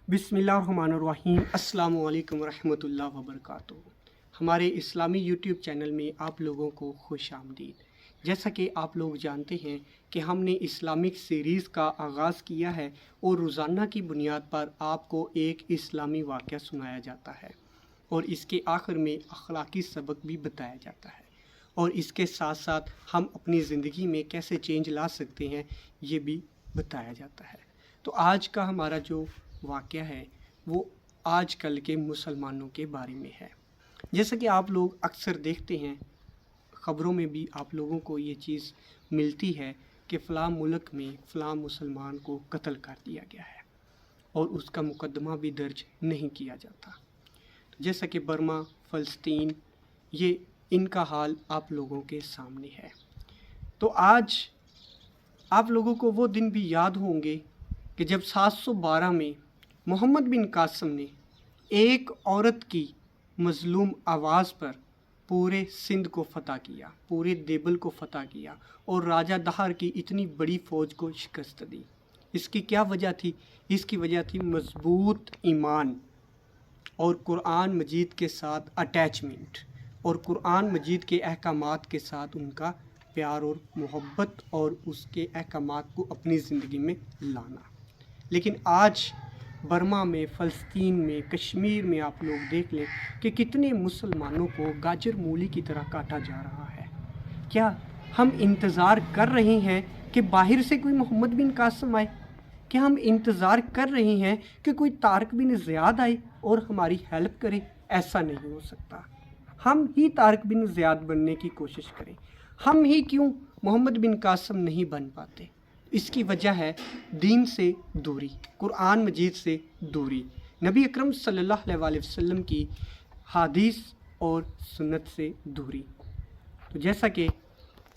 बिस्मिल्लाहिर्रहमानिर्रहीम। अस्सलामु अलैकुम रहमत उल्लाह वबरकातुहू। हमारे इस्लामी यूट्यूब चैनल में आप लोगों को खुश आमदीद। जैसा कि आप लोग जानते हैं कि हमने इस्लामिक सीरीज़ का आगाज़ किया है और रोज़ाना की बुनियाद पर आपको एक इस्लामी वाक़या सुनाया जाता है और इसके आखिर में अखलाकी सबक भी बताया जाता है और इसके साथ साथ हम अपनी ज़िंदगी में कैसे चेंज ला सकते हैं ये भी बताया जाता है। तो आज का हमारा जो वाक़या है वो आजकल के मुसलमानों के बारे में है। जैसा कि आप लोग अक्सर देखते हैं, ख़बरों में भी आप लोगों को ये चीज़ मिलती है कि फ़लाँ मुल्क में फ़लाँ मुसलमान को कत्ल कर दिया गया है और उसका मुकदमा भी दर्ज नहीं किया जाता। जैसा कि बर्मा, फ़लस्तीन, ये इनका हाल आप लोगों के सामने है। तो आज आप लोगों को वो दिन भी याद होंगे कि जब 712 में मोहम्मद बिन कासिम ने एक औरत की मज़लूम आवाज़ पर पूरे सिंध को फ़तह किया, पूरे देबल को फ़तह किया और राजा दहार की इतनी बड़ी फ़ौज को शिकस्त दी। इसकी क्या वजह थी? इसकी वजह थी मज़बूत ईमान और कुरान मजीद के साथ अटैचमेंट और कुरान मजीद के अहकामात के साथ उनका प्यार और मोहब्बत और उसके अहकामात को अपनी ज़िंदगी में लाना। लेकिन आज बर्मा में, फ़लस्तीन में, कश्मीर में आप लोग देख लें कि कितने मुसलमानों को गाजर मूली की तरह काटा जा रहा है। क्या हम इंतज़ार कर रहे हैं कि बाहर से कोई मोहम्मद बिन कासिम आए? क्या हम इंतज़ार कर रहे हैं कि कोई तारिक बिन ज़ियाद आए और हमारी हेल्प करे? ऐसा नहीं हो सकता। हम ही तारिक बिन ज़ियाद बनने की कोशिश करें। हम ही क्यों मोहम्मद बिन कासिम नहीं बन पाते? इसकी वजह है दीन से दूरी, कुरान मजीद से दूरी, नबी अकरम सल्लल्लाहु अलैहि वसल्लम की हदीस और सुन्नत से दूरी। तो जैसा कि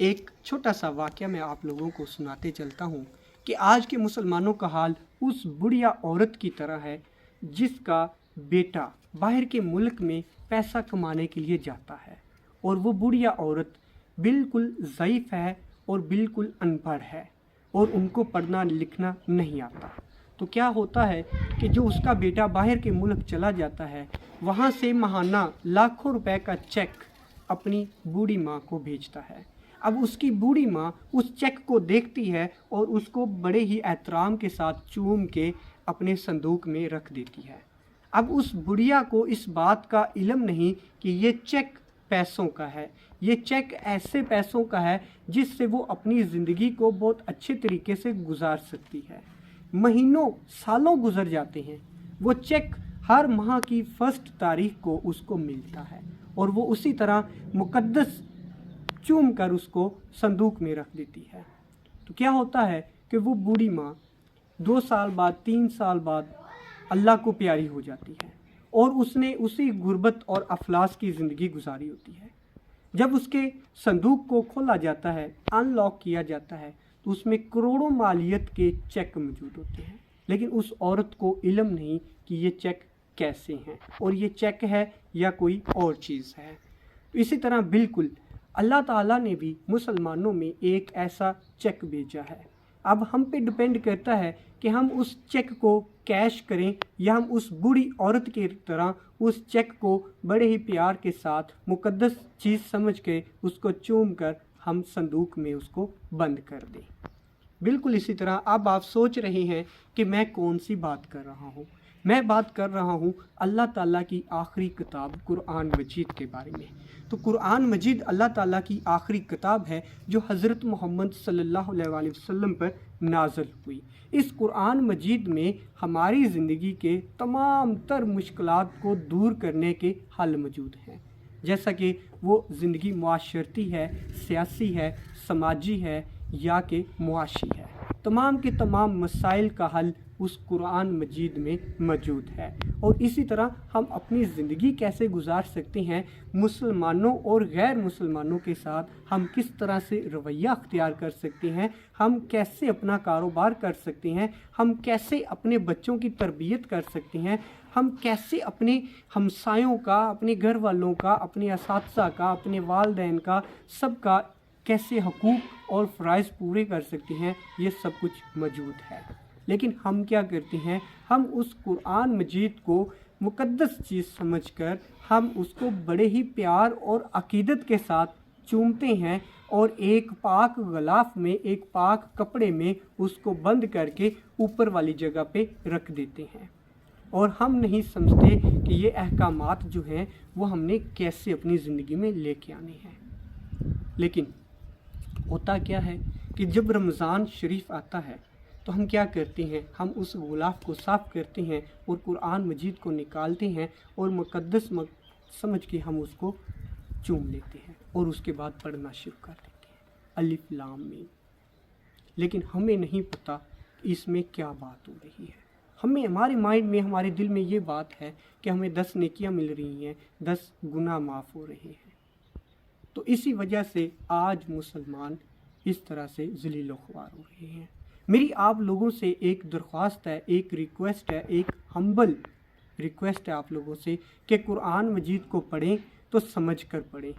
एक छोटा सा वाक़या मैं आप लोगों को सुनाते चलता हूँ कि आज के मुसलमानों का हाल उस बुढ़िया औरत की तरह है जिसका बेटा बाहर के मुल्क में पैसा कमाने के लिए जाता है और वो बुढ़िया औरत बिल्कुल ज़ईफ़ है और बिल्कुल अनपढ़ है और उनको पढ़ना लिखना नहीं आता। तो क्या होता है कि जो उसका बेटा बाहर के मुल्क चला जाता है, वहाँ से माहाना लाखों रुपए का चेक अपनी बूढ़ी माँ को भेजता है। अब उसकी बूढ़ी माँ उस चेक को देखती है और उसको बड़े ही एहतराम के साथ चूम के अपने संदूक में रख देती है। अब उस बुढ़िया को इस बात का इल्म नहीं कि ये चेक पैसों का है, ये चेक ऐसे पैसों का है जिससे वो अपनी ज़िंदगी को बहुत अच्छे तरीके से गुजार सकती है। महीनों सालों गुजर जाते हैं, वो चेक हर माह की 1 तारीख को उसको मिलता है और वो उसी तरह मुकद्दस चूम कर उसको संदूक में रख देती है। तो क्या होता है कि वो बूढ़ी माँ 2 साल बाद, 3 साल बाद अल्लाह को प्यारी हो जाती है और उसने उसी गुर्बत और अफलास की ज़िंदगी गुजारी होती है। जब उसके संदूक को खोला जाता है, अनलॉक किया जाता है, तो उसमें करोड़ों मालियत के चेक मौजूद होते हैं। लेकिन उस औरत को इल्म नहीं कि ये चेक कैसे हैं और ये चेक है या कोई और चीज़ है। तो इसी तरह बिल्कुल अल्लाह ताला ने भी मुसलमानों में एक ऐसा चेक भेजा है। अब हम पे डिपेंड करता है कि हम उस चेक को कैश करें या हम उस बूढ़ी औरत की तरह उस चेक को बड़े ही प्यार के साथ मुकद्दस चीज़ समझ के उसको चूम कर हम संदूक में उसको बंद कर दें। बिल्कुल इसी तरह अब आप सोच रहे हैं कि मैं कौन सी बात कर रहा हूँ। मैं बात कर रहा हूँ अल्लाह ताला की आखिरी किताब कुरान मजीद के बारे में। तो कुरान मजीद अल्लाह ताला की आखिरी किताब है जो हज़रत मोहम्मद सल्लल्लाहु अलैहि वसल्लम पर नाज़िल हुई। इस कुरान मजीद में हमारी ज़िंदगी के तमाम तर मुश्किलात को दूर करने के हल मौजूद हैं। जैसा कि वो ज़िंदगी मुआशरती है, सियासी है, समाजी है या कि मुआशी है, तमाम के तमाम मसाइल का हल उस कुरान मजीद में मौजूद है। और इसी तरह हम अपनी ज़िंदगी कैसे गुजार सकते हैं, मुसलमानों और गैर मुसलमानों के साथ हम किस तरह से रवैया अख्तियार कर सकते हैं, हम कैसे अपना कारोबार कर सकते हैं, हम कैसे अपने बच्चों की तरबियत कर सकते हैं, हम कैसे अपने हमसायों का, अपने घर वालों का, अपने असातिज़ा का, अपने वालिदैन का, सब का कैसे हकूक़ और फ़राइज़ पूरे कर सकते हैं, ये सब कुछ मौजूद है। لیکن ہم کیا کرتے ہیں، ہم اس قرآن مجید کو مقدس چیز سمجھ کر ہم اس کو بڑے ہی پیار اور عقیدت کے ساتھ چومتے ہیں اور ایک پاک غلاف میں، ایک پاک کپڑے میں اس کو بند کر کے اوپر والی جگہ پہ رکھ دیتے ہیں، اور ہم نہیں سمجھتے کہ یہ احکامات جو ہیں وہ ہم نے کیسے اپنی زندگی میں لے کے آنے ہیں۔ لیکن ہوتا کیا ہے کہ جب رمضان شریف آتا ہے تو ہم کیا کرتے ہیں، ہم اس غلاف کو صاف کرتے ہیں اور قرآن مجید کو نکالتے ہیں اور مقدس سمجھ کے ہم اس کو چوم لیتے ہیں اور اس کے بعد پڑھنا شروع کر دیتے ہیں، الف لام میم۔ لیکن ہمیں نہیں پتہ اس میں کیا بات ہو رہی ہے۔ ہمارے مائنڈ میں، ہمارے دل میں یہ بات ہے کہ ہمیں 10 نیکیاں مل رہی ہیں، 10 گناہ معاف ہو رہے ہیں۔ تو اسی وجہ سے آج مسلمان اس طرح سے ذلیل و خوار ہو رہے ہیں۔ میری آپ لوگوں سے ایک درخواست ہے، ایک ریکویسٹ ہے، ایک ہمبل ریکویسٹ ہے آپ لوگوں سے کہ قرآن مجید کو پڑھیں تو سمجھ کر پڑھیں۔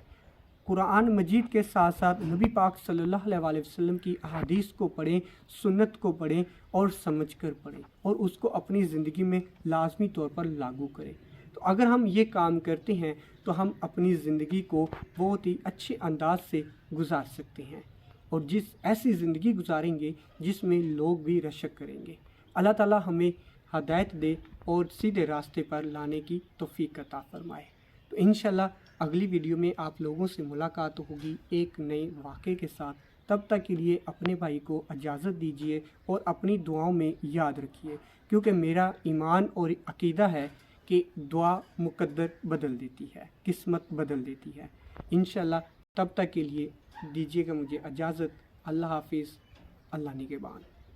قرآن مجید کے ساتھ ساتھ نبی پاک صلی اللہ علیہ وسلم کی احادیث کو پڑھیں، سنت کو پڑھیں اور سمجھ کر پڑھیں اور اس کو اپنی زندگی میں لازمی طور پر لاگو کریں۔ تو اگر ہم یہ کام کرتے ہیں تو ہم اپنی زندگی کو بہت ہی اچھے انداز سے گزار سکتے ہیں، اور ایسی زندگی گزاریں گے جس میں لوگ بھی رشک کریں گے۔ اللہ تعالی ہمیں ہدایت دے اور سیدھے راستے پر لانے کی توفیق عطا فرمائے۔ تو انشاءاللہ اگلی ویڈیو میں آپ لوگوں سے ملاقات ہوگی ایک نئے واقعے کے ساتھ۔ تب تک کے لیے اپنے بھائی کو اجازت دیجیے اور اپنی دعاؤں میں یاد رکھیے، کیونکہ میرا ایمان اور عقیدہ ہے کہ دعا مقدر بدل دیتی ہے، قسمت بدل دیتی ہے۔ انشاءاللہ تب تک کے لیے دیجیے گا مجھے اجازت۔ اللہ حافظ، اللہ نگہبان۔